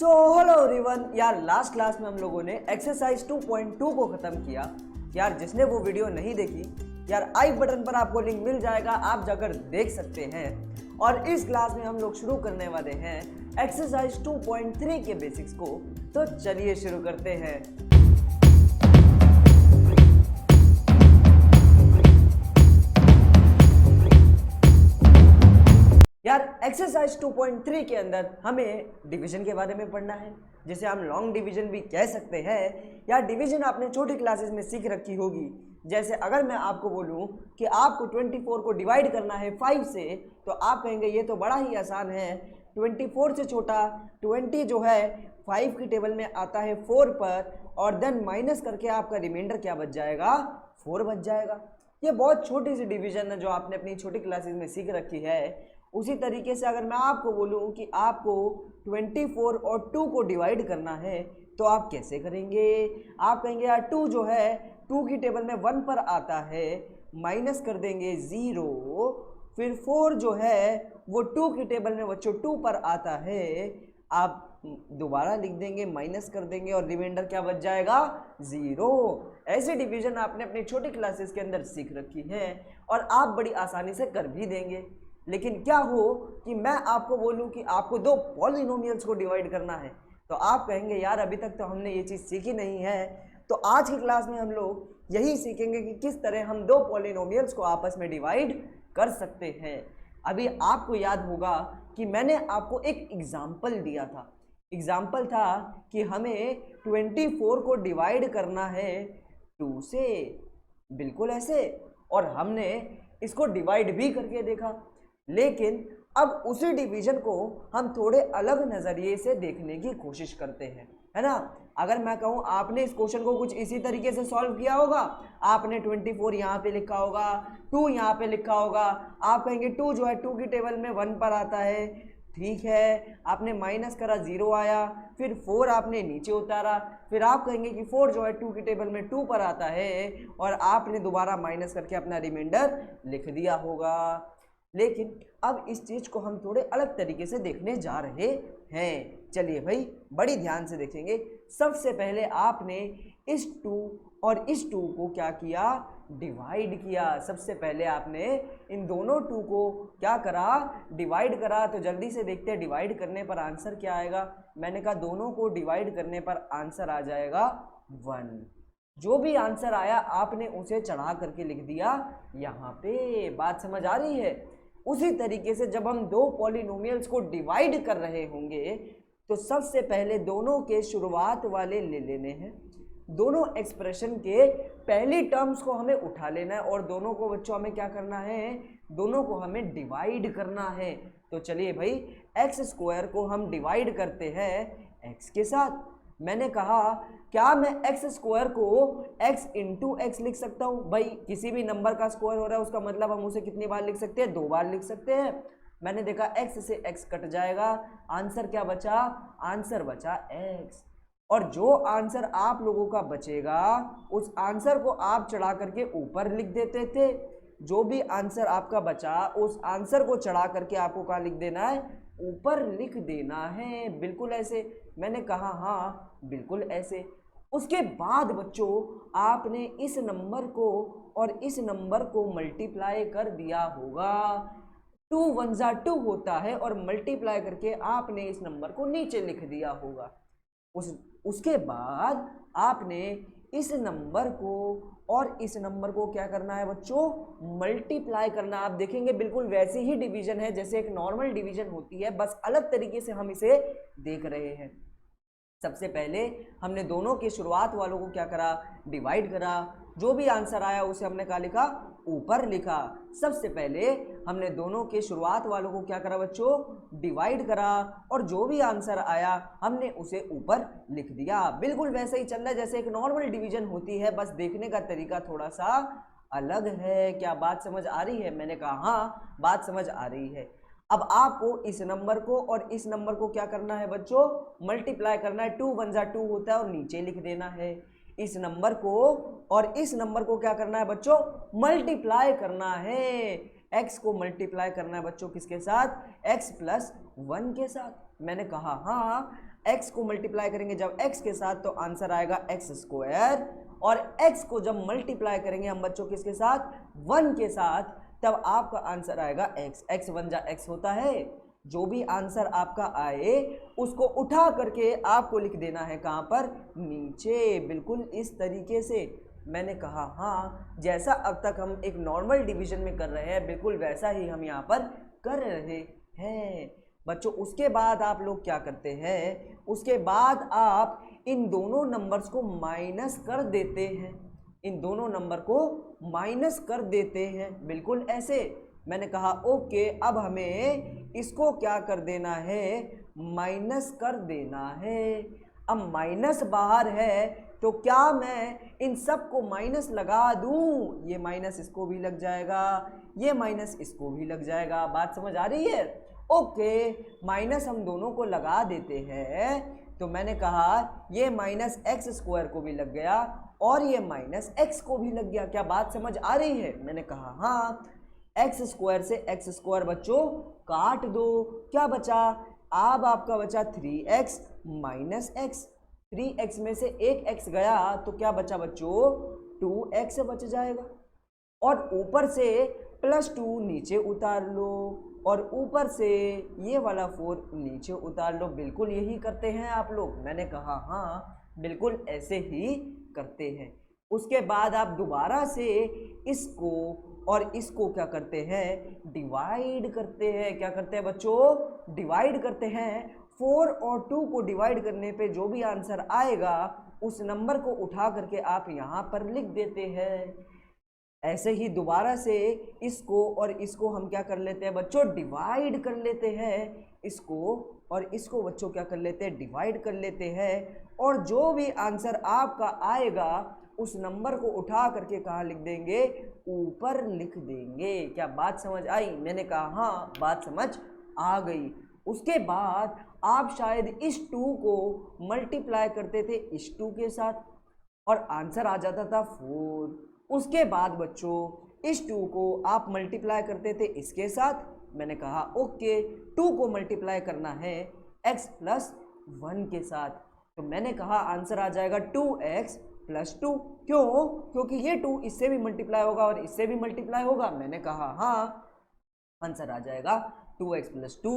Hello everyone यार, last class में हम लोगों ने एक्सरसाइज 2.2 को खत्म किया। यार जिसने वो वीडियो नहीं देखी, यार आई बटन पर आपको लिंक मिल जाएगा, आप जाकर देख सकते हैं। और इस क्लास में हम लोग शुरू करने वाले हैं एक्सरसाइज 2.3 के बेसिक्स को। तो चलिए शुरू करते हैं। यार एक्सरसाइज 2.3 के अंदर हमें डिवीजन के बारे में पढ़ना है, जिसे हम लॉन्ग डिवीजन भी कह सकते हैं। यार डिवीजन आपने छोटी क्लासेस में सीख रखी होगी। जैसे अगर मैं आपको बोलूं कि आपको 24 को डिवाइड करना है 5 से, तो आप कहेंगे ये तो बड़ा ही आसान है। 24 से छोटा 20 जो है 5 की टेबल में आता है 4 पर, और देन माइनस करके आपका रिमाइंडर क्या बच जाएगा, 4 बच जाएगा। ये बहुत छोटी सी डिवीजन है जो आपने अपनी छोटी क्लासेस में सीख रखी है। उसी तरीके से अगर मैं आपको बोलूं कि आपको 24 और 2 को डिवाइड करना है, तो आप कैसे करेंगे। आप कहेंगे यार 2 जो है 2 की टेबल में 1 पर आता है, माइनस कर देंगे 0, फिर 4 जो है वो 2 की टेबल में बच्चों 2 पर आता है, आप दोबारा लिख देंगे, माइनस कर देंगे और रिमाइंडर क्या बच जाएगा, 0। ऐसे डिवीजन आपने अपनी छोटी क्लासेस के अंदर सीख रखी है और आप बड़ी आसानी से कर भी देंगे। लेकिन क्या हो कि मैं आपको बोलूं कि आपको दो पॉलिनोमियल्स को डिवाइड करना है, तो आप कहेंगे यार अभी तक तो हमने ये चीज़ सीखी नहीं है। तो आज की क्लास में हम लोग यही सीखेंगे कि किस तरह हम दो पॉलिनोमियल्स को आपस में डिवाइड कर सकते हैं। अभी आपको याद होगा कि मैंने आपको एक एग्जाम्पल दिया था। एग्जाम्पल था कि हमें 24 को डिवाइड करना है 2 से, बिल्कुल ऐसे, और हमने इसको डिवाइड भी करके देखा। लेकिन अब उसी डिवीजन को हम थोड़े अलग नज़रिए से देखने की कोशिश करते हैं, है ना। अगर मैं कहूँ आपने इस क्वेश्चन को कुछ इसी तरीके से सॉल्व किया होगा, आपने 24 यहाँ पे लिखा होगा, 2 यहाँ पे लिखा होगा। आप कहेंगे 2 जो है 2 की टेबल में 1 पर आता है, ठीक है, आपने माइनस करा 0 आया, फिर 4 आपने नीचे उतारा, फिर आप कहेंगे कि 4 जो है 2 की टेबल में 2 पर आता है, और आपने दोबारा माइनस करके अपना रिमाइंडर लिख दिया होगा। लेकिन अब इस चीज़ को हम थोड़े अलग तरीके से देखने जा रहे हैं। चलिए भाई बड़ी ध्यान से देखेंगे। सबसे पहले आपने इस 2 और इस 2 को क्या किया, डिवाइड किया। सबसे पहले आपने इन दोनों 2 को क्या करा, डिवाइड करा। तो जल्दी से देखते हैं डिवाइड करने पर आंसर क्या आएगा। मैंने कहा दोनों को डिवाइड करने पर आंसर आ जाएगा 1। जो भी आंसर आया आपने उसे चढ़ा करके लिख दिया यहाँ पे। बात समझ आ रही है। उसी तरीके से जब हम दो पॉलिनोमियल्स को डिवाइड कर रहे होंगे, तो सबसे पहले दोनों के शुरुआत वाले ले लेने हैं। दोनों एक्सप्रेशन के पहली टर्म्स को हमें उठा लेना है, और दोनों को बच्चों हमें क्या करना है, दोनों को हमें डिवाइड करना है। तो चलिए भाई एक्स स्क्वायर को हम डिवाइड करते हैं एक्स के साथ। मैंने कहा क्या मैं एक्स स्क्वायर को x इंटू एक्स लिख सकता हूँ। भाई किसी भी नंबर का स्क्वायर हो रहा है, उसका मतलब हम उसे कितनी बार लिख सकते हैं, 2 बार लिख सकते हैं। मैंने देखा x से x कट जाएगा, आंसर क्या बचा, आंसर बचा x। और जो आंसर आप लोगों का बचेगा उस आंसर को आप चढ़ा करके ऊपर लिख देते थे। जो भी आंसर आपका बचा उस आंसर को चढ़ा करके आपको कहाँ लिख देना है, ऊपर लिख देना है। बिल्कुल ऐसे। मैंने कहा हाँ बिल्कुल ऐसे। उसके बाद बच्चों आपने इस नंबर को और इस नंबर को मल्टीप्लाई कर दिया होगा। 2 1 जा 2 होता है, और मल्टीप्लाई करके आपने इस नंबर को नीचे लिख दिया होगा। उसके बाद आपने इस नंबर को और इस नंबर को क्या करना है बच्चों, मल्टीप्लाई करना। आप देखेंगे बिल्कुल वैसी ही डिवीजन है जैसे एक नॉर्मल डिवीजन होती है, बस अलग तरीके से हम इसे देख रहे हैं। सबसे पहले हमने दोनों के शुरुआत वालों को क्या करा, डिवाइड करा। जो भी आंसर आया उसे हमने क्या लिखा, ऊपर लिखा। सबसे पहले हमने दोनों के शुरुआत वालों को क्या करा बच्चों, डिवाइड करा, और जो भी आंसर आया हमने उसे ऊपर लिख दिया। बिल्कुल वैसे ही चल रहा है जैसे एक नॉर्मल डिवीजन होती है, बस देखने का तरीका थोड़ा सा अलग है। क्या बात समझ आ रही है। मैंने कहा हाँ बात समझ आ रही है। अब आपको इस नंबर को और इस नंबर को क्या करना है बच्चों, मल्टीप्लाई करना है। 2 1 जा 2 होता है और नीचे लिख देना है। इस नंबर को और इस नंबर को क्या करना है बच्चों, मल्टीप्लाई करना है। x को मल्टीप्लाई करना है बच्चों किसके साथ, x + 1 के साथ। मैंने कहा हाँ x को मल्टीप्लाई करेंगे जब x के साथ तो आंसर आएगा x स्क्वायर, और x को जब मल्टीप्लाई करेंगे हम बच्चों किसके साथ, 1 के साथ, तब आपका आंसर आएगा x। x 1 जा x होता है। जो भी आंसर आपका आए उसको उठा करके आपको लिख देना है कहाँ पर, नीचे, बिल्कुल इस तरीके से। मैंने कहा हाँ, जैसा अब तक हम एक नॉर्मल डिवीजन में कर रहे हैं बिल्कुल वैसा ही हम यहाँ पर कर रहे हैं बच्चों। उसके बाद आप लोग क्या करते हैं, उसके बाद आप इन दोनों नंबर्स को माइनस कर देते हैं, इन दोनों नंबर को माइनस कर देते हैं, बिल्कुल ऐसे। मैंने कहा ओके, अब हमें इसको क्या कर देना है, माइनस कर देना है। अब माइनस बाहर है तो क्या मैं इन सब को माइनस लगा दूं, ये माइनस इसको भी लग जाएगा, ये माइनस इसको भी लग जाएगा। बात समझ आ रही है? ओके, माइनस हम दोनों को लगा देते हैं। तो मैंने कहा ये माइनस एक्स स्क्वायर को भी लग गया और ये माइनस एक्स को भी लग गया। क्या बात समझ आ रही है? मैंने कहा हाँ। एक्स स्क्वायर से एक्स स्क्वायर बच्चों काट दो, क्या बचा, अब आपका बचा 3x माइनस एक्स। 3x में से एक x गया तो क्या बचा बच्चों, 2x बच जाएगा। और ऊपर से +2 नीचे उतार लो और ऊपर से ये वाला 4 नीचे उतार लो। बिल्कुल यही करते हैं आप लोग। मैंने कहा हाँ, बिल्कुल ऐसे ही करते हैं। उसके बाद आप दोबारा से इसको और इसको क्या करते हैं, डिवाइड करते हैं। क्या करते हैं बच्चों, डिवाइड करते हैं। 4 और 2 को डिवाइड करने पे जो भी आंसर आएगा उस नंबर को उठा करके आप यहाँ पर लिख देते हैं। ऐसे ही दोबारा से इसको और इसको हम क्या कर लेते हैं बच्चों, डिवाइड कर लेते हैं। इसको और इसको बच्चों क्या कर लेते हैं, डिवाइड कर लेते हैं। और जो भी आंसर आपका आएगा उस नंबर को उठा करके कहाँ लिख देंगे, ऊपर लिख देंगे। क्या बात समझ आई? मैंने कहा हाँ, बात समझ आ गई। उसके बाद आप शायद इस 2 को मल्टीप्लाई करते थे इस 2 के साथ और आंसर आ जाता था 4। उसके बाद बच्चों इस 2 को आप मल्टीप्लाई करते थे इसके साथ। मैंने कहा ओके, 2 को मल्टीप्लाई करना है x + 1 के साथ। तो मैंने कहा आंसर आ जाएगा 2x + 2। क्यों? क्योंकि ये 2 इससे भी मल्टीप्लाई होगा और इससे भी मल्टीप्लाई होगा। मैंने कहा हाँ, आंसर आ जाएगा 2x + 2।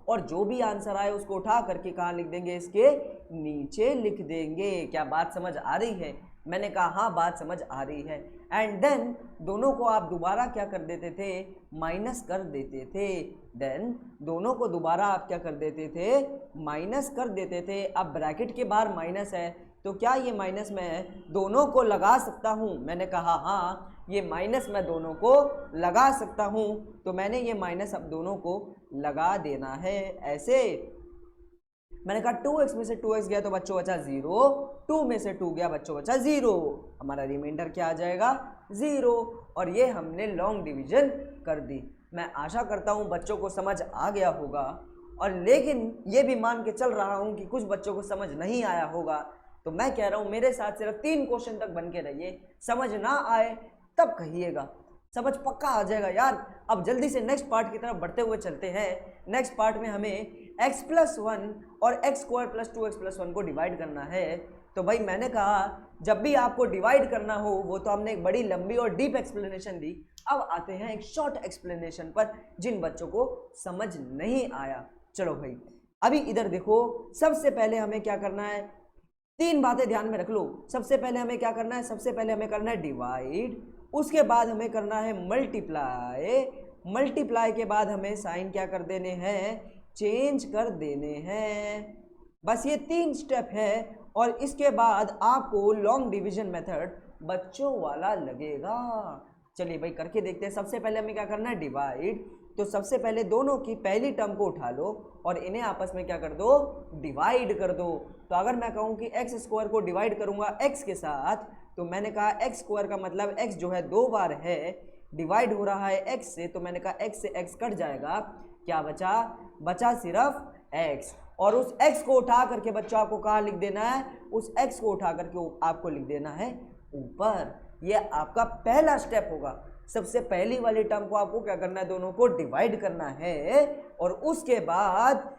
और जो भी आंसर आए उसको उठा करके कहाँ लिख देंगे, इसके नीचे लिख देंगे। क्या बात समझ आ रही है? मैंने कहा हाँ, बात समझ आ रही है। एंड देन दोनों को आप दोबारा क्या कर देते थे, माइनस कर देते थे। देन दोनों को दोबारा आप क्या कर देते थे, माइनस कर देते थे। अब ब्रैकेट के बाहर माइनस है तो क्या ये माइनस मैं दोनों को लगा सकता हूँ? मैंने कहा हाँ, ये माइनस मैं दोनों को लगा सकता हूँ। तो मैंने ये माइनस अब दोनों को लगा देना है ऐसे। मैंने कहा 2x में से 2x गया तो बच्चों बचा 0, 2 में से 2 गया बच्चों बचा 0। हमारा रिमाइंडर क्या आ जाएगा, 0। और ये हमने लॉन्ग डिवीजन कर दी। मैं आशा करता हूँ बच्चों को समझ आ गया होगा। और लेकिन ये भी मान के चल रहा हूँ कि कुछ बच्चों को समझ नहीं आया होगा। तो मैं कह रहा हूँ मेरे साथ सिर्फ 3 क्वेश्चन तक बन के रहिए। समझ ना आए तब कहिएगा, समझ पक्का आ जाएगा यार। अब जल्दी से नेक्स्ट पार्ट की तरफ बढ़ते हुए चलते हैं। नेक्स्ट पार्ट में हमें x + 1 और x² + 2x + 1 को डिवाइड करना है। तो भाई मैंने कहा जब भी आपको डिवाइड करना हो, वो तो हमने एक बड़ी लंबी और डीप एक्सप्लेनेशन दी। अब आते हैं एक शॉर्ट एक्सप्लेनेशन पर जिन बच्चों को समझ नहीं आया। चलो भाई, अभी इधर देखो। सबसे पहले हमें क्या करना है, 3 बातें ध्यान में रख लो। सबसे पहले हमें क्या करना है, सबसे पहले हमें करना है डिवाइड। उसके बाद हमें करना है मल्टीप्लाई। मल्टीप्लाई के बाद हमें साइन क्या कर देने हैं, चेंज कर देने हैं। बस ये 3 स्टेप है। और इसके बाद आपको लॉन्ग डिवीजन मेथड बच्चों वाला लगेगा। चलिए भाई करके देखते हैं। सबसे पहले हमें क्या करना है, डिवाइड। तो सबसे पहले दोनों की पहली टर्म को उठा लो और इन्हें आपस में क्या कर दो, डिवाइड कर दो। तो अगर मैं कहूँ कि x² को डिवाइड करूँगा x के साथ, तो मैंने कहा x² का मतलब x जो है 2 बार है, डिवाइड हो रहा है x से। तो मैंने कहा x से x कट जाएगा, क्या बचा, बचा सिर्फ x। और उस x को उठा करके बच्चों आपको कहाँ लिख देना है, उस x को उठा करके आपको लिख देना है ऊपर। ये आपका पहला स्टेप होगा। सबसे पहली वाली टर्म को आपको क्या करना है, दोनों को डिवाइड करना है। और उसके बाद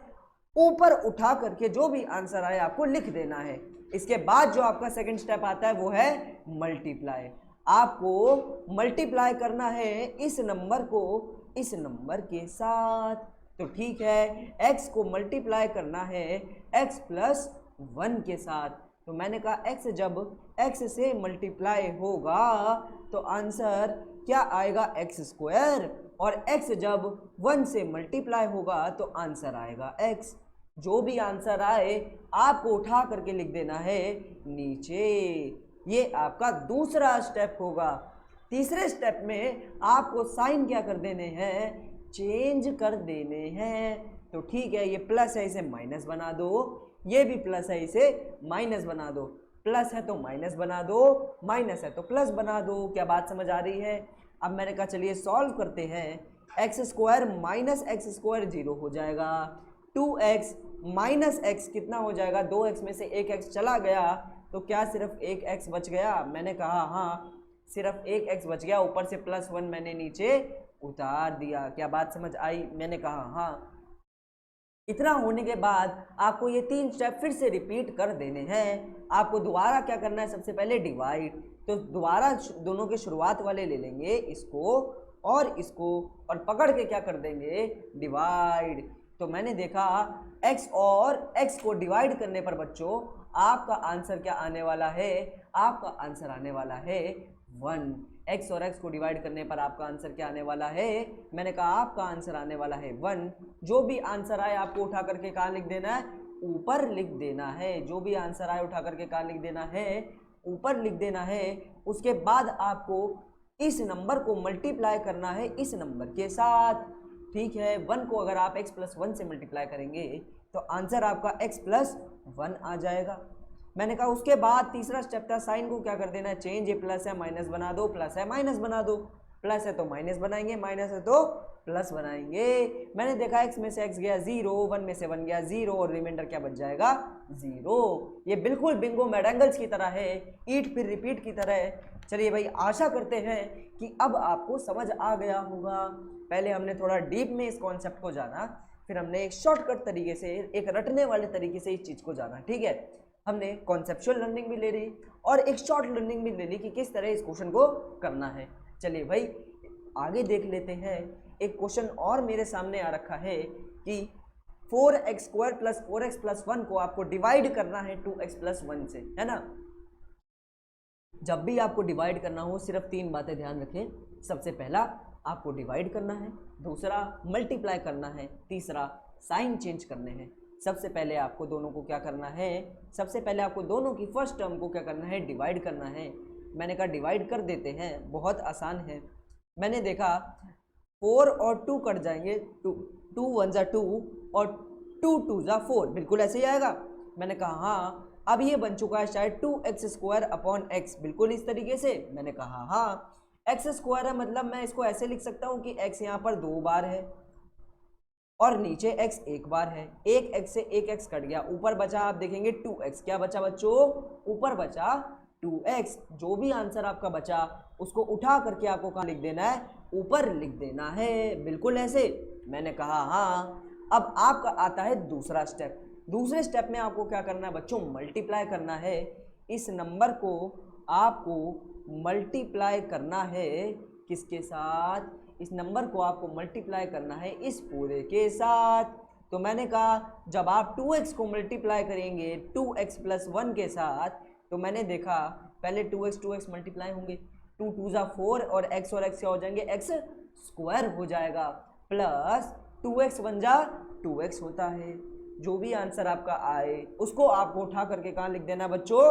ऊपर उठा करके जो भी आंसर आए आपको लिख देना है। इसके बाद जो आपका सेकंड स्टेप आता है वो है मल्टीप्लाई। आपको मल्टीप्लाई करना है इस नंबर को इस नंबर के साथ। तो ठीक है, x को मल्टीप्लाई करना है x प्लस 1 के साथ। तो मैंने कहा x जब x से मल्टीप्लाई होगा तो आंसर क्या आएगा x स्क्वायर, और x जब 1 से मल्टीप्लाई होगा तो आंसर आएगा x। जो भी आंसर आए आपको उठा करके लिख देना है नीचे। ये आपका दूसरा स्टेप होगा। तीसरे स्टेप में आपको साइन क्या कर देने हैं, चेंज कर देने हैं। तो ठीक है, ये प्लस है इसे माइनस बना दो, ये भी प्लस है इसे माइनस बना दो, प्लस है तो माइनस बना दो, माइनस है तो प्लस बना दो। क्या बात समझ आ रही है? अब मैंने कहा चलिए सॉल्व करते हैं। X square minus x square 0 हो जाएगा। 2x माइनस एक्स कितना हो जाएगा, 2x में से एक x चला गया तो क्या सिर्फ एक x बच गया? मैंने कहा हाँ, सिर्फ एक x बच गया। ऊपर से प्लस 1 मैंने नीचे उतार दिया। क्या बात समझ आई? मैंने कहा हाँ। इतना होने के बाद आपको ये 3 स्टेप फिर से रिपीट कर देने हैं। आपको दोबारा क्या करना है, सबसे पहले डिवाइड। तो दोबारा दोनों के शुरुआत वाले ले लेंगे, इसको और इसको, और पकड़ के क्या कर देंगे, डिवाइड। तो मैंने देखा x और x को डिवाइड करने पर बच्चों आपका आंसर क्या आने वाला है, आपका आंसर आने वाला है 1। x और x को डिवाइड करने पर आपका आंसर क्या आने वाला है, मैंने कहा आपका आंसर आने वाला है 1। जो भी आंसर आए आपको उठा करके कहाँ लिख देना है, ऊपर लिख देना है। जो भी आंसर आए उठा करके कहाँ लिख देना है, ऊपर लिख देना है। उसके बाद आपको इस नंबर को मल्टीप्लाई करना है इस नंबर के साथ। ठीक है, 1 को अगर आप x प्लस 1 से मल्टीप्लाई करेंगे तो आंसर आपका x प्लस 1 आ जाएगा। मैंने कहा उसके बाद तीसरा स्टेप था साइन को क्या कर देना है, चेंज। ये प्लस है माइनस बना दो, प्लस है माइनस बना दो, प्लस है तो माइनस बनाएंगे, माइनस है तो प्लस बनाएंगे। मैंने देखा x में से x गया 0, 1 में से 1 गया 0 और रिमाइंडर क्या बच जाएगा 0। ये बिल्कुल बिंगो मैडंगल्स की तरह है, ईट फिर रिपीट की तरह है। चलिए भाई, आशा करते हैं कि अब आपको समझ आ गया होगा। पहले हमने थोड़ा डीप में इस कॉन्सेप्ट को जाना, फिर हमने एक शॉर्टकट तरीके से, एक रटने वाले तरीके से इस चीज़ को जाना। ठीक है, हमने कॉन्सेप्चुअल लर्निंग भी ले ली और एक शॉर्ट लर्निंग भी ले ली कि किस तरह इस क्वेश्चन को करना है। चलिए भाई आगे देख लेते हैं। एक क्वेश्चन और मेरे सामने आ रखा है कि 4x square plus 4x plus 1 को आपको डिवाइड करना है 2x प्लस 1 से, है ना। जब भी आपको डिवाइड करना हो सिर्फ 3 बातें ध्यान रखें। सबसे पहला आपको डिवाइड करना है, दूसरा मल्टीप्लाई करना है, तीसरा साइन चेंज करने हैं। सबसे पहले आपको दोनों को क्या करना है, सबसे पहले आपको दोनों की फर्स्ट टर्म को क्या करना है, डिवाइड करना है। मैंने कहा डिवाइड कर देते हैं, बहुत आसान है। मैंने देखा 4 और 2 कट जाएंगे, 2 1 जा 2 और 2 2 जा 4, बिल्कुल ऐसे ही आएगा। मैंने कहा हाँ, अब ये बन चुका है शायद 2x स्क्वायर अपॉन x, बिल्कुल इस तरीके से। मैंने कहा हाँ, x स्क्वायर है मतलब मैं इसको ऐसे लिख सकता हूँ कि x यहाँ पर 2 बार है और नीचे x 1 बार है। एक x से एक x कट गया, ऊपर बचा आप देखेंगे 2x। क्या बचा बच्चों, ऊपर बचा 2x। जो भी आंसर आपका बचा उसको उठा करके आपको कहाँ लिख देना है, ऊपर लिख देना है, बिल्कुल ऐसे। मैंने कहा हाँ। अब आपका आता है दूसरा स्टेप। दूसरे स्टेप में आपको क्या करना है बच्चों, मल्टीप्लाई करना है। इस नंबर को आपको मल्टीप्लाई करना है किसके साथ, इस नंबर को आपको मल्टीप्लाई करना है इस पूरे के साथ। तो मैंने कहा जब आप 2x को मल्टीप्लाई करेंगे 2x प्लस 1 के साथ, तो मैंने देखा पहले 2x मल्टीप्लाई होंगे, 2 2 जा 4 और x क्या हो जाएंगे, x स्क्वायर हो जाएगा, प्लस 2x 1 जा 2x होता है। जो भी आंसर आपका आए उसको आपको उठा करके कहाँ लिख देना बच्चों,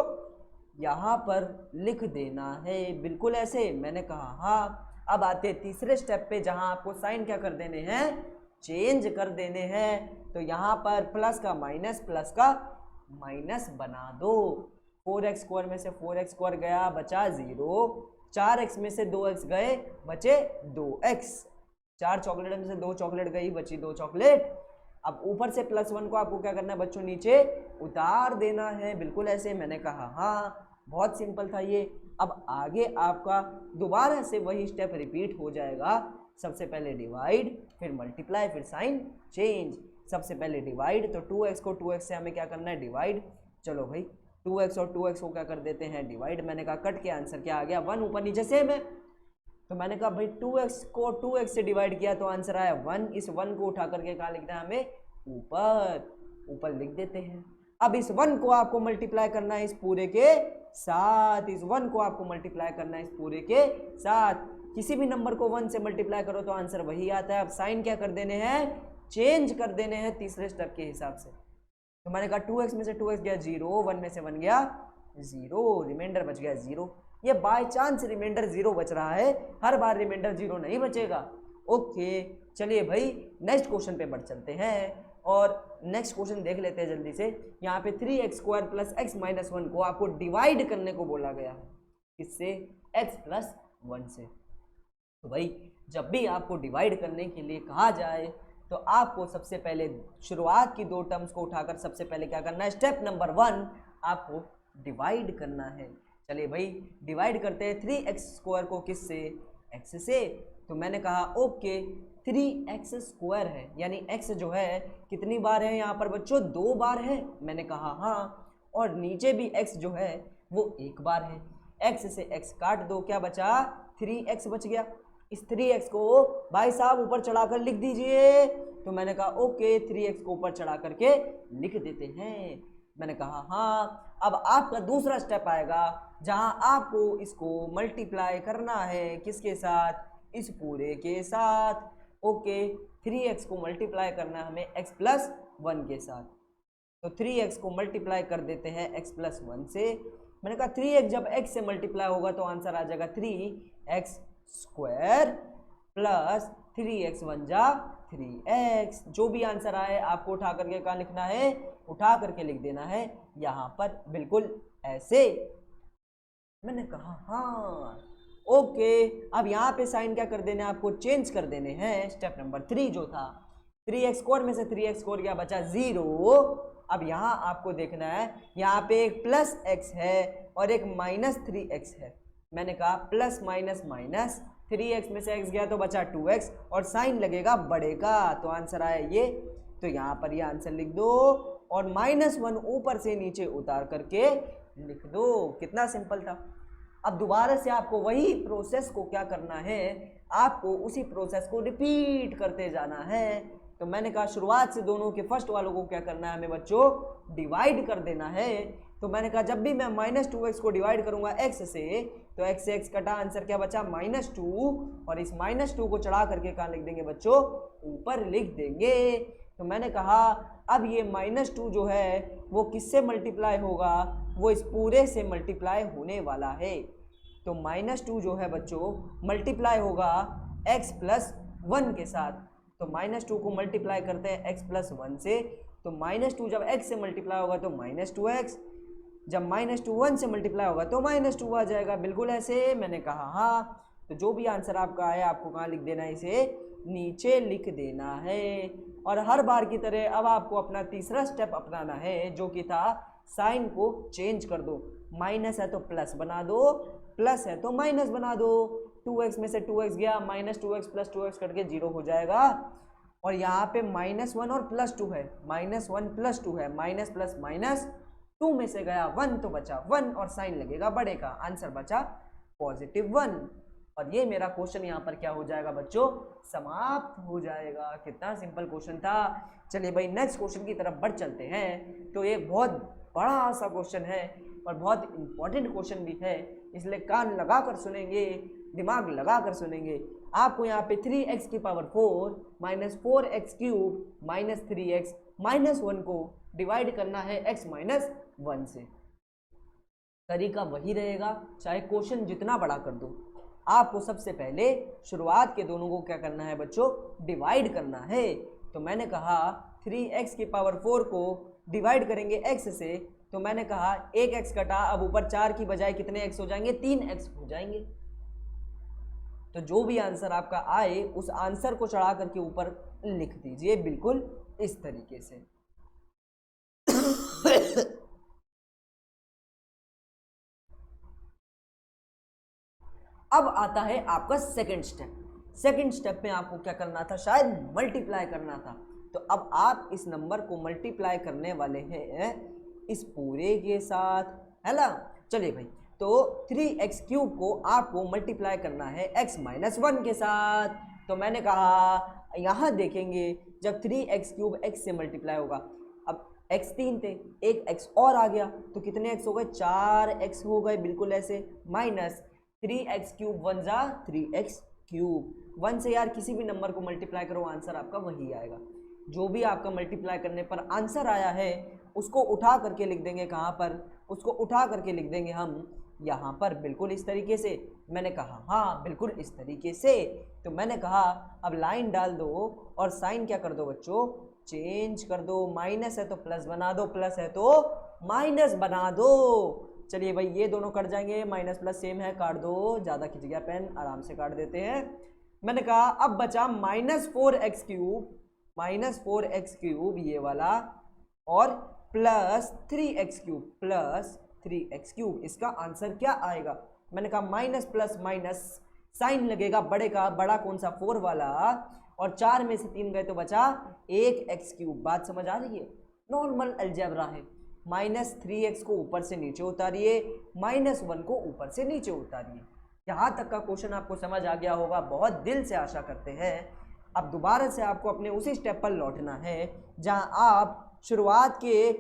यहाँ पर लिख देना है, बिल्कुल ऐसे। मैंने कहा हाँ। अब आते तीसरे स्टेप पे जहाँ आपको साइन क्या कर देने हैं, चेंज कर देने हैं। तो यहाँ पर प्लस का माइनस, प्लस का माइनस बना दो। 4x स्क्वायर में से 4x स्क्वायर गया, बचा 0। 4x में से 2x गए, बचे 2x। 4 चॉकलेट में से 2 चॉकलेट गई, बची 2 चॉकलेट। अब ऊपर से प्लस 1 को आपको क्या करना है बच्चों, नीचे उतार देना है, बिल्कुल ऐसे। मैंने कहा हाँ, बहुत सिंपल था ये। अब आगे आपका दोबारा से वही स्टेप रिपीट हो जाएगा। सबसे पहले डिवाइड, फिर मल्टीप्लाई, फिर साइन चेंज। सबसे पहले डिवाइड, तो 2x को 2x से हमें क्या करना है, डिवाइड। चलो भाई 2x और 2x को क्या कर देते हैं, डिवाइड। मैंने कहा कट के आंसर क्या आ गया, 1 ऊपर नीचे सेम है। तो मैंने कहा भाई 2x को 2x से डिवाइड किया तो आंसर आया 1। इस 1 को उठा करके कहाँ लिखना है हमें, ऊपर लिख देते हैं। अब इस 1 को आपको मल्टीप्लाई करना है इस पूरे के साथ, इस 1 को आपको मल्टीप्लाई करना है इस पूरे के साथ। किसी भी नंबर को 1 से मल्टीप्लाई करो तो आंसर वही आता है। अब साइन क्या कर देने हैं, चेंज कर देने हैं तीसरे स्टेप के हिसाब से। तो मैंने कहा 2x में से 2x गया 0, 1 में से 1 गया 0, रिमाइंडर बच गया 0। ये बाय चांस रिमाइंडर 0 बच रहा है, हर बार रिमाइंडर 0 नहीं बचेगा। ओके चलिए भाई नेक्स्ट क्वेश्चन पे बढ़ चलते हैं और नेक्स्ट क्वेश्चन देख लेते हैं जल्दी से। यहाँ पे 3x² + x - 1 को आपको डिवाइड करने को बोला गया है, किससे, x + 1 से। तो भाई जब भी आपको डिवाइड करने के लिए कहा जाए तो आपको सबसे पहले शुरुआत की 2 टर्म्स को उठाकर सबसे पहले क्या करना है, स्टेप नंबर 1 आपको डिवाइड करना है। चलिए भाई डिवाइड करते हैं 3x² को किससे, x से। तो मैंने कहा ओके 3x² है, यानी x जो है कितनी बार है यहाँ पर बच्चों, 2 बार है। मैंने कहा हाँ, और नीचे भी x जो है वो 1 बार है। x से x काट दो, क्या बचा, 3x बच गया। इस 3x को भाई साहब ऊपर चढ़ाकर लिख दीजिए। तो मैंने कहा ओके 3x को ऊपर चढ़ा करके लिख देते हैं। मैंने कहा हाँ, अब आपका दूसरा स्टेप आएगा जहां आपको इसको मल्टीप्लाई करना है किसके साथ, इस पूरे के साथ। ओके 3x को मल्टीप्लाई करना है हमें x + 1 के साथ। तो 3x को मल्टीप्लाई कर देते हैं x + 1 से। मैंने कहा 3x जब x से मल्टीप्लाई होगा तो आंसर आ जाएगा 3x² + 3x 1 जा 3x। जो भी आंसर आए आपको उठा करके कहाँ लिखना है, उठा करके लिख देना है यहाँ पर, बिल्कुल ऐसे। मैंने कहा हाँ ओके। अब यहाँ पे साइन क्या कर देने, आपको चेंज कर देने हैं। स्टेप नंबर 3 जो था 3x² में से 3x² क्या बचा, 0। अब यहाँ आपको देखना है, यहाँ पे एक +x है और एक -3x है। मैंने कहा प्लस माइनस माइनस, 3x में से x गया तो बचा 2x और साइन लगेगा बड़े का, तो आंसर आया ये। तो यहाँ पर ये आंसर लिख दो और -1 ऊपर से नीचे उतार करके लिख दो। कितना सिंपल था। अब दोबारा से आपको वही प्रोसेस को क्या करना है, आपको उसी प्रोसेस को रिपीट करते जाना है। तो मैंने कहा शुरुआत से दोनों के फर्स्ट वालों को क्या करना है हमें बच्चों, डिवाइड कर देना है। तो मैंने कहा जब भी मैं -2x को डिवाइड करूंगा x से, तो x से x कटा, आंसर क्या बचा -2, और इस -2 को चढ़ा करके कहाँ लिख देंगे बच्चों, ऊपर लिख देंगे। तो मैंने कहा अब ये -2 जो है वो किससे मल्टीप्लाई होगा, वो इस पूरे से मल्टीप्लाई होने वाला है। तो -2 जो है बच्चों मल्टीप्लाई होगा x + 1 के साथ। तो -2 को मल्टीप्लाई करते हैं x + 1 से, तो -2 जब x से मल्टीप्लाई होगा तो -2x, जब -2 1 से मल्टीप्लाई होगा तो -2 आ जाएगा, बिल्कुल ऐसे। मैंने कहा हाँ। तो जो भी आंसर आपका आया आपको कहाँ लिख देना है, इसे नीचे लिख देना है। और हर बार की तरह अब आपको अपना तीसरा स्टेप अपनाना है, जो कि था साइन को चेंज कर दो। माइनस है तो प्लस बना दो, प्लस है तो माइनस बना दो। 2x में से 2x गया, -2x + 2x करके 0 हो जाएगा। और यहाँ पे -1 और +2 है, -1 + 2 है, माइनस प्लस माइनस 2 में से गया 1 तो बचा 1 और साइन लगेगा बड़े का, आंसर बचा +1। और ये मेरा क्वेश्चन यहाँ पर क्या हो जाएगा बच्चों, समाप्त हो जाएगा। कितना सिंपल क्वेश्चन था। चलिए भाई नेक्स्ट क्वेश्चन की तरफ बढ़ चलते हैं। तो एक बहुत बड़ा सा क्वेश्चन है और बहुत इंपॉर्टेंट क्वेश्चन भी है, इसलिए कान लगा कर सुनेंगे, दिमाग लगा कर सुनेंगे। आपको यहाँ पे 3x⁴ -4x³ -3x -1 को डिवाइड करना है x - 1 से। तरीका वही रहेगा, चाहे क्वेश्चन जितना बड़ा कर दो, आपको सबसे पहले शुरुआत के दोनों को क्या करना है बच्चों, डिवाइड करना है। तो मैंने कहा 3x⁴ को डिवाइड करेंगे x से, तो मैंने कहा एक x कटा, अब ऊपर 4 की बजाय कितने x हो जाएंगे, 3x हो जाएंगे। तो जो भी आंसर आपका आए उस आंसर को चढ़ा करके ऊपर लिख दीजिए, बिल्कुल इस तरीके से। अब आता है आपका सेकंड स्टेप। सेकंड स्टेप में आपको क्या करना था, शायद मल्टीप्लाई करना था। तो अब आप इस नंबर को मल्टीप्लाई करने वाले हैं इस पूरे के साथ, है ना। चलिए भाई, तो 3x³ को आपको मल्टीप्लाई करना है x-1 के साथ। तो मैंने कहा यहाँ देखेंगे जब 3x³ x से मल्टीप्लाई होगा, अब x 3 थे, एक x और आ गया तो कितने x हो गए, 4x हो गए, बिल्कुल ऐसे, माइनस 3x³ 1 जा 3x³। 1 से यार किसी भी नंबर को मल्टीप्लाई करो, आंसर आपका वही आएगा। जो भी आपका मल्टीप्लाई करने पर आंसर आया है उसको उठा करके लिख देंगे, कहाँ पर, उसको उठा करके लिख देंगे हम यहाँ पर, बिल्कुल इस तरीके से। मैंने कहा हाँ बिल्कुल इस तरीके से। तो मैंने कहा अब लाइन डाल दो और साइन क्या कर दो बच्चों, चेंज कर दो। माइनस है तो प्लस बना दो, प्लस है तो माइनस बना दो। चलिए भाई, ये दोनों कट जाएंगे, माइनस प्लस सेम है, काट दो, ज़्यादा खिंच गया पेन, आराम से काट देते हैं। मैंने कहा अब बचा -4x³ ये वाला, और प्लस 3x³, इसका आंसर क्या आएगा। मैंने कहा माइनस प्लस माइनस साइन लगेगा बड़े का, बड़ा कौन सा, 4 वाला, और 4 में से 3 गए तो बचा 1x³। बात समझ आ रही है, नॉर्मल अलजेब्रा है। -3x को ऊपर से नीचे उतारिए, -1 को ऊपर से नीचे उतारिए। यहाँ तक का क्वेश्चन आपको समझ आ गया होगा, बहुत दिल से आशा करते हैं। अब दोबारा से आपको अपने उसी स्टेप पर लौटना है जहाँ आप शुरुआत के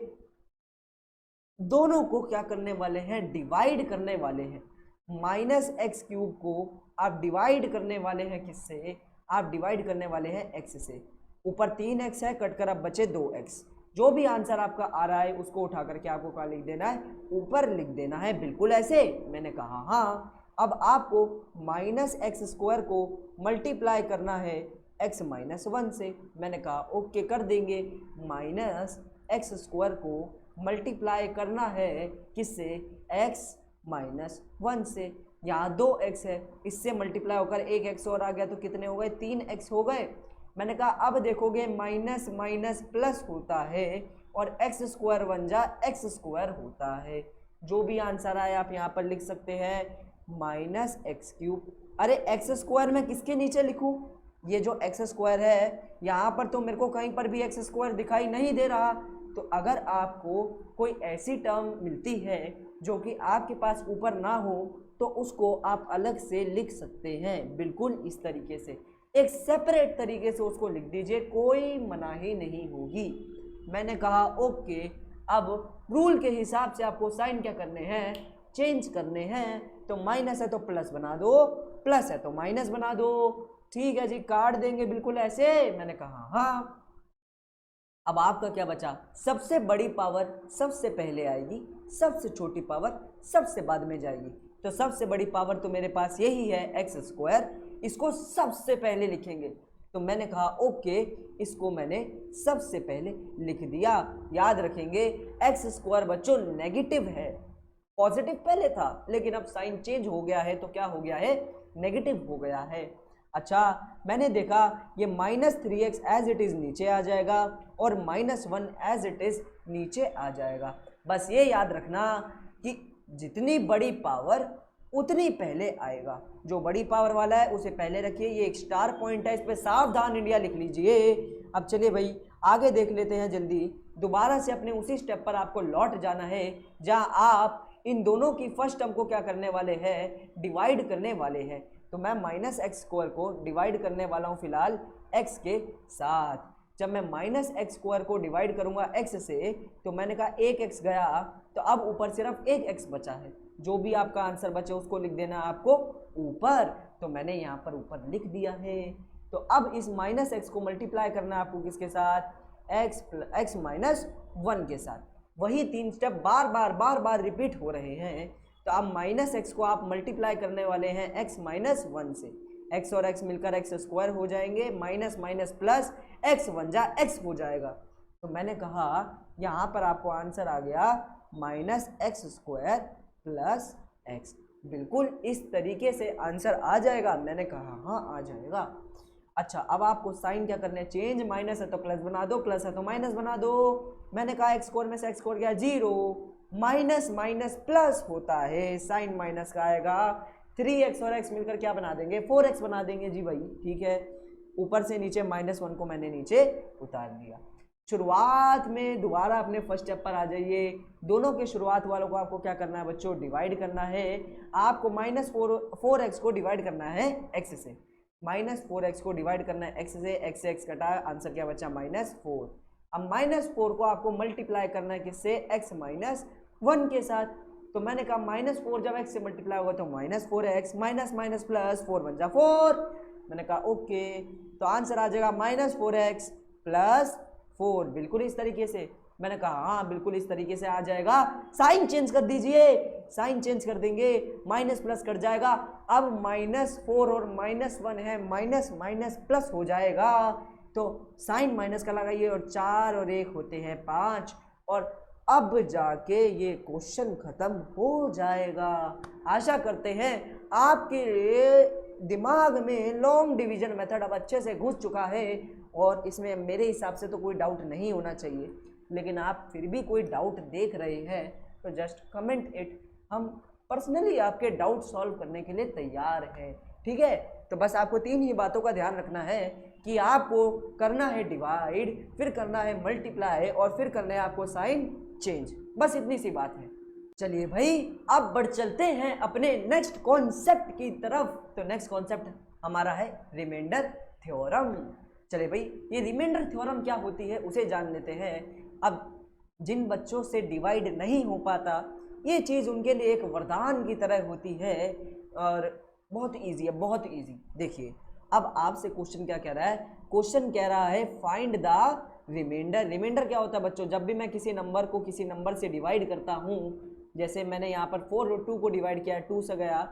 दोनों को क्या करने वाले हैं, डिवाइड करने वाले हैं। -x³ को आप डिवाइड करने वाले हैं किससे, आप डिवाइड करने वाले हैं x से। ऊपर 3x है, कटकर अब बचे 2x। जो भी आंसर आपका आ रहा है उसको उठा करके आपको क्या लिख देना है, ऊपर लिख देना है, बिल्कुल ऐसे। मैंने कहा हाँ। अब आपको -x² को मल्टीप्लाई करना है x-1 से। मैंने कहा ओके कर देंगे। -x² को मल्टीप्लाई करना है किससे, x-1 से। यहाँ 2x है, इससे मल्टीप्लाई होकर 1x और आ गया तो कितने हो गए, 3x हो गए। मैंने कहा अब देखोगे माइनस माइनस प्लस होता है और x² 1 जा x² होता है। जो भी आंसर आए आप यहाँ पर लिख सकते हैं -x³। अरे x² में किसके नीचे लिखूँ, ये जो x² है यहाँ पर तो मेरे को कहीं पर भी x² दिखाई नहीं दे रहा। तो अगर आपको कोई ऐसी टर्म मिलती है जो कि आपके पास ऊपर ना हो तो उसको आप अलग से लिख सकते हैं, बिल्कुल इस तरीके से, एक सेपरेट तरीके से उसको लिख दीजिए, कोई मनाही नहीं होगी। मैंने कहा ओके। अब रूल के हिसाब से आपको साइन क्या करने हैं, चेंज करने हैं। तो माइनस है तो प्लस बना दो, प्लस है तो माइनस बना दो। ठीक है जी, काट देंगे बिल्कुल ऐसे। मैंने कहा हाँ। अब आपका क्या बचा, सबसे बड़ी पावर सबसे पहले आएगी, सबसे छोटी पावर सबसे बाद में जाएगी। तो सबसे बड़ी पावर तो मेरे पास यही है x², इसको सबसे पहले लिखेंगे। तो मैंने कहा ओके, इसको मैंने सबसे पहले लिख दिया। याद रखेंगे x² बच्चों नेगेटिव है, पॉजिटिव पहले था लेकिन अब साइन चेंज हो गया है तो क्या हो गया है, नेगेटिव हो गया है। अच्छा, मैंने देखा ये -3x एज इट इज़ नीचे आ जाएगा और -1 एज इट इज़ नीचे आ जाएगा। बस ये याद रखना कि जितनी बड़ी पावर उतनी पहले आएगा। जो बड़ी पावर वाला है उसे पहले रखिए, ये एक स्टार पॉइंट है, इस पर सावधान इंडिया लिख लीजिए। अब चलिए भाई आगे देख लेते हैं जल्दी। दोबारा से अपने उसी स्टेप पर आपको लौट जाना है जहां आप इन दोनों की फर्स्ट टर्म को क्या करने वाले हैं, डिवाइड करने वाले हैं। तो मैं -x² को डिवाइड करने वाला हूँ फिलहाल x के साथ। जब मैं -x² को डिवाइड करूँगा x से तो मैंने कहा 1x गया, तो अब ऊपर सिर्फ 1x बचा है। जो भी आपका आंसर बचे उसको लिख देना आपको ऊपर। तो मैंने यहाँ पर ऊपर लिख दिया है। तो अब इस -x को मल्टीप्लाई करना है आपको किसके साथ, x-1 के साथ। वही 3 स्टेप बार बार रिपीट हो रहे हैं। तो अब -x को आप मल्टीप्लाई करने वाले हैं x-1 से। x और x मिलकर x² हो जाएंगे, माइनस माइनस प्लस x1 जा x हो जाएगा। तो मैंने कहा यहाँ पर आपको आंसर आ गया -x² प्लस x। बिल्कुल इस तरीके से आंसर आ जाएगा। मैंने कहा हाँ आ जाएगा। अच्छा, अब आपको साइन क्या करना है, चेंज। माइनस है तो प्लस बना दो, प्लस है तो माइनस बना दो। मैंने कहा x² में से x² गया 0, माइनस माइनस प्लस होता है, साइन माइनस का आएगा। 3x और x मिलकर क्या बना देंगे, 4x बना देंगे जी भाई। ठीक है, ऊपर से नीचे -1 को मैंने नीचे उतार दिया। शुरुआत में दोबारा अपने फर्स्ट स्टेप पर आ जाइए। दोनों के शुरुआत वालों को आपको क्या करना है बच्चों, डिवाइड करना है। आपको -4x को डिवाइड करना है x से, -4x को डिवाइड करना है x से x कटा, आंसर क्या बचा -4। अब -4 को आपको मल्टीप्लाई करना है किससे, x -1 के साथ। तो मैंने कहा -4 जब x से मल्टीप्लाई होगा तो -4x, माइनस प्लस 4 बन जा 4। मैंने कहा ओके, तो आंसर आ जाएगा -4x + 4। बिल्कुल इस तरीके से। मैंने कहा हाँ बिल्कुल इस तरीके से आ जाएगा। साइन चेंज कर दीजिए, साइन चेंज कर देंगे, माइनस प्लस कट जाएगा। अब -4 और -1 है, माइनस माइनस प्लस हो जाएगा। तो साइन माइनस का लगाइए और 4 और 1 होते हैं 5। और अब जाके ये क्वेश्चन खत्म हो जाएगा। आशा करते हैं आपके दिमाग में लॉन्ग डिवीजन मेथड अब अच्छे से घुस चुका है और इसमें मेरे हिसाब से तो कोई डाउट नहीं होना चाहिए। लेकिन आप फिर भी कोई डाउट देख रहे हैं तो जस्ट कमेंट इट, हम पर्सनली आपके डाउट सॉल्व करने के लिए तैयार हैं। ठीक है, तो बस आपको 3 ही बातों का ध्यान रखना है कि आपको करना है डिवाइड, फिर करना है मल्टीप्लाई और फिर करना है आपको साइन चेंज। बस इतनी सी बात है। चलिए भाई अब बढ़ चलते हैं अपने नेक्स्ट कॉन्सेप्ट की तरफ। तो नेक्स्ट कॉन्सेप्ट हमारा है रिमाइंडर थ्योरम। चलिए भाई ये रिमाइंडर थ्योरम क्या होती है उसे जान लेते हैं। अब जिन बच्चों से डिवाइड नहीं हो पाता, ये चीज़ उनके लिए एक वरदान की तरह होती है और बहुत इजी है, बहुत इजी। देखिए अब आपसे क्वेश्चन क्या कह रहा है, क्वेश्चन कह रहा है फाइंड द रिमाइंडर। रिमाइंडर क्या होता है बच्चों, जब भी मैं किसी नंबर को किसी नंबर से डिवाइड करता हूँ, जैसे मैंने यहाँ पर 4 और 2 को डिवाइड किया, 2 से गया,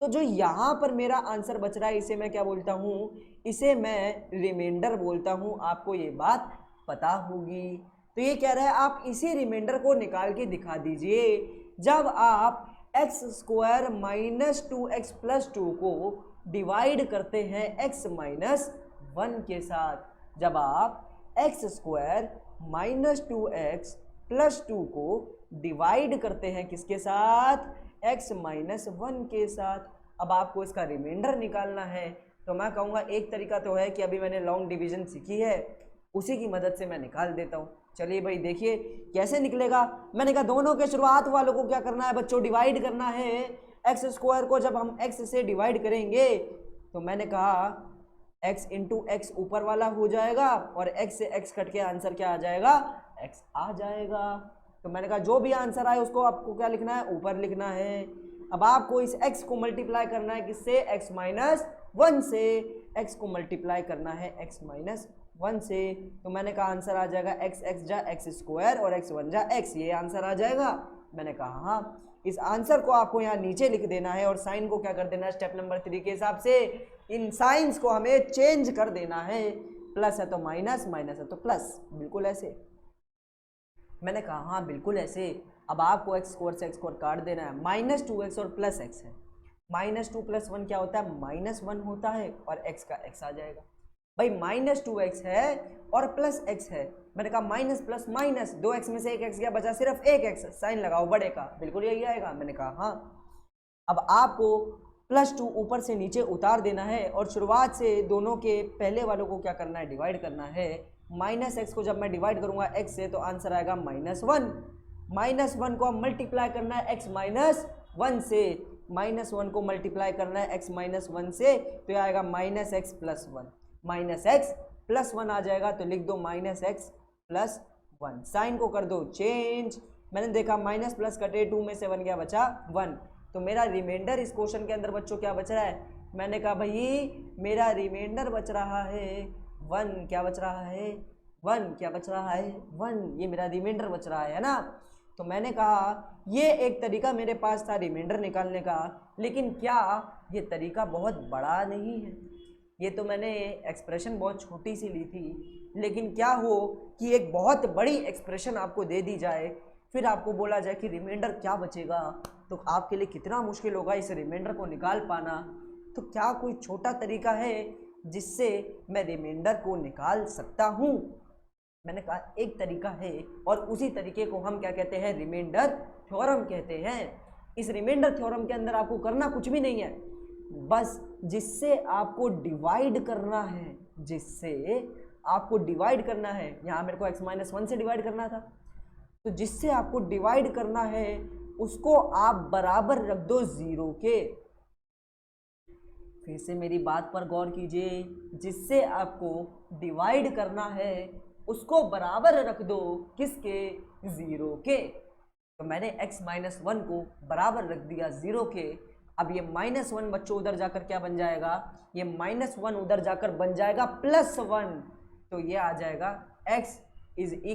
तो जो यहाँ पर मेरा आंसर बच रहा है इसे मैं क्या बोलता हूँ, इसे मैं रिमाइंडर बोलता हूँ। आपको ये बात पता होगी। तो ये कह रहा है आप इसी रिमाइंडर को निकाल के दिखा दीजिए। जब आप x² - 2x + 2 को डिवाइड करते हैं x - 1 के साथ, जब आप x² - 2x + 2 को डिवाइड करते हैं किसके साथ, x - 1 के साथ। अब आपको इसका रिमाइंडर निकालना है। तो मैं कहूँगा एक तरीका तो है कि अभी मैंने लॉन्ग डिवीजन सीखी है, उसी की मदद से मैं निकाल देता हूँ। चलिए भाई देखिए कैसे निकलेगा। मैंने कहा दोनों के शुरुआत वालों को क्या करना है बच्चों, डिवाइड करना है। x² को जब हम x से डिवाइड करेंगे तो मैंने कहा x × x ऊपर वाला हो जाएगा और x से x कट के आंसर क्या आ जाएगा, x आ जाएगा। तो मैंने कहा जो भी आंसर आए उसको आपको क्या लिखना है, ऊपर लिखना है। अब आपको इस x को मल्टीप्लाई करना है किससे, x - 1 से। x को मल्टीप्लाई करना है x - 1 से। तो मैंने कहा आंसर आ जाएगा x जा x² और x1 जा x, ये आंसर आ जाएगा। मैंने कहा हाँ, इस आंसर को आपको यहाँ नीचे लिख देना है और साइन को क्या कर देना है, स्टेप नंबर 3 के हिसाब से इन साइंस को हमें चेंज कर देना है। प्लस है तो माइनस, माइनस है तो प्लस, बिल्कुल ऐसे। मैंने कहा हाँ बिल्कुल ऐसे। अब आपको x² से x² काट देना है। -2x और +x है, -2 + 1 क्या होता है, -1 होता है और x का x आ जाएगा। भाई -2x है और +x है। मैंने कहा माइनस प्लस माइनस, 2x में से एक x गया, बचा सिर्फ एक x, साइन लगाओ बड़े का, बिल्कुल यही आएगा। मैंने कहा हाँ। अब आपको +2 ऊपर से नीचे उतार देना है और शुरुआत से दोनों के पहले वालों को क्या करना है, डिवाइड करना है। -x को जब मैं डिवाइड करूंगा x से तो आंसर आएगा -1। -1 को अब मल्टीप्लाई करना है x - 1 से, -1 को मल्टीप्लाई करना है x - 1 से, तो यह आएगा -x + 1, -x + 1 आ जाएगा। तो लिख दो -x + 1, साइन को कर दो चेंज। मैंने देखा माइनस प्लस कटे, 2 में से 1 क्या बचा, 1। तो मेरा रिमाइंडर इस क्वेश्चन के अंदर बच्चों क्या बच रहा है, मैंने कहा भाई मेरा रिमाइंडर बच रहा है 1। क्या बच रहा है, 1। क्या बच रहा है, 1। ये मेरा रिमाइंडर बच रहा है ना। तो मैंने कहा ये एक तरीका मेरे पास था रिमाइंडर निकालने का, लेकिन क्या ये तरीका बहुत बड़ा नहीं है। ये तो मैंने एक्सप्रेशन बहुत छोटी सी ली थी, लेकिन क्या हो कि एक बहुत बड़ी एक्सप्रेशन आपको दे दी जाए, फिर आपको बोला जाए कि रिमाइंडर क्या बचेगा, तो आपके लिए कितना मुश्किल होगा इस रिमाइंडर को निकाल पाना। तो क्या कोई छोटा तरीका है जिससे मैं रिमाइंडर को निकाल सकता हूँ। मैंने कहा एक तरीका है और उसी तरीके को हम क्या कहते हैं, रिमाइंडर थ्योरम कहते हैं। इस रिमाइंडर थ्योरम के अंदर आपको करना कुछ भी नहीं है, बस जिससे आपको डिवाइड करना है, जिससे आपको डिवाइड करना है, यहाँ मेरे को x-1 से डिवाइड करना था, तो जिससे आपको डिवाइड करना है उसको आप बराबर रख दो 0 के। फिर से मेरी बात पर गौर कीजिए, जिससे आपको डिवाइड करना है उसको बराबर रख दो किसके, 0 के। तो मैंने x-1 को बराबर रख दिया 0 के। अब ये -1 बच्चों उधर जाकर क्या बन जाएगा, ये -1 उधर जाकर बन जाएगा +1, तो ये आ जाएगा x =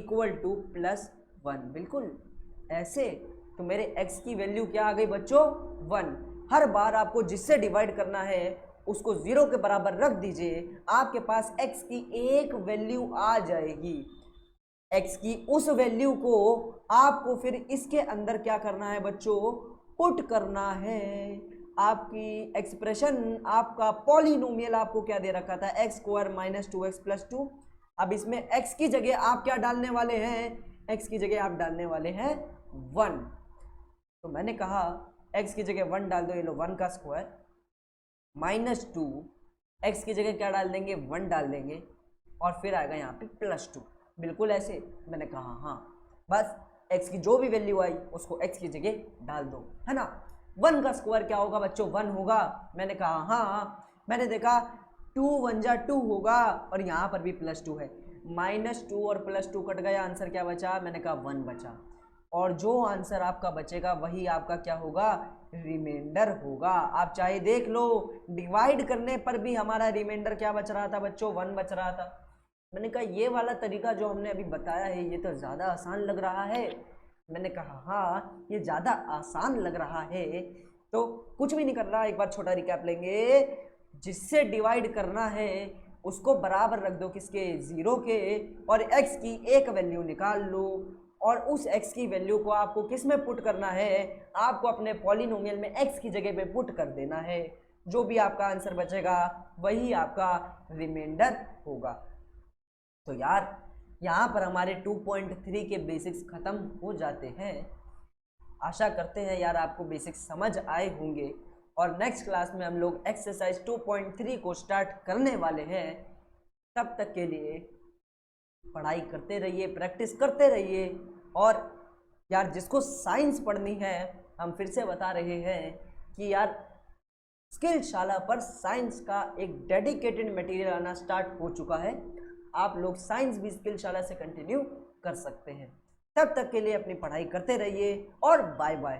+1। बिल्कुल ऐसे। तो मेरे x की वैल्यू क्या आ गई बच्चों, 1। हर बार आपको जिससे डिवाइड करना है उसको 0 के बराबर रख दीजिए, आपके पास x की एक वैल्यू आ जाएगी। x की उस वैल्यू को आपको फिर इसके अंदर क्या करना है बच्चों, पुट करना है। आपकी एक्सप्रेशन, आपका पॉलिनोमियल आपको क्या दे रखा था, x² - 2x + 2। अब इसमें x की जगह आप क्या डालने वाले हैं, x की जगह आप डालने वाले हैं 1। तो मैंने कहा x की जगह 1 डाल दो, ये लो 1 का स्क्वायर -2, x की जगह क्या डाल देंगे, 1 डाल देंगे, और फिर आएगा यहाँ पे +2। बिल्कुल ऐसे। मैंने कहा हाँ, बस x की जो भी वैल्यू आई उसको x की जगह डाल दो, है ना। 1 का स्क्वायर क्या होगा बच्चों, 1 होगा। मैंने कहा हाँ, मैंने देखा 2 × 1 = 2 होगा, और यहाँ पर भी +2 है। -2 और +2 कट गया, आंसर क्या बचा, मैंने कहा 1 बचा। और जो आंसर आपका बचेगा वही आपका क्या होगा, रिमाइंडर होगा। आप चाहे देख लो, डिवाइड करने पर भी हमारा रिमाइंडर क्या बच रहा था बच्चों, 1 बच रहा था। मैंने कहा ये वाला तरीका जो हमने अभी बताया है ये तो ज़्यादा आसान लग रहा है। मैंने कहा हाँ, ये ज़्यादा आसान लग रहा है, तो कुछ भी नहीं कर रहा, एक बार छोटा रिकैप लेंगे। जिससे डिवाइड करना है उसको बराबर रख दो किसके, 0 के, और x की एक वैल्यू निकाल लो, और उस x की वैल्यू को आपको किस में पुट करना है, आपको अपने पॉलिनोमियल में x की जगह पे पुट कर देना है। जो भी आपका आंसर बचेगा वही आपका रिमाइंडर होगा। तो यार यहाँ पर हमारे 2.3 के बेसिक्स ख़त्म हो जाते हैं। आशा करते हैं यार आपको बेसिक्स समझ आए होंगे, और नेक्स्ट क्लास में हम लोग एक्सरसाइज 2.3 को स्टार्ट करने वाले हैं। तब तक के लिए पढ़ाई करते रहिए, प्रैक्टिस करते रहिए। और यार जिसको साइंस पढ़नी है, हम फिर से बता रहे हैं कि यार स्किलशाला पर साइंस का एक डेडिकेटेड मटेरियल आना स्टार्ट हो चुका है। आप लोग साइंस भी स्किलशाला से कंटिन्यू कर सकते हैं। तब तक के लिए अपनी पढ़ाई करते रहिए, और बाय बाय।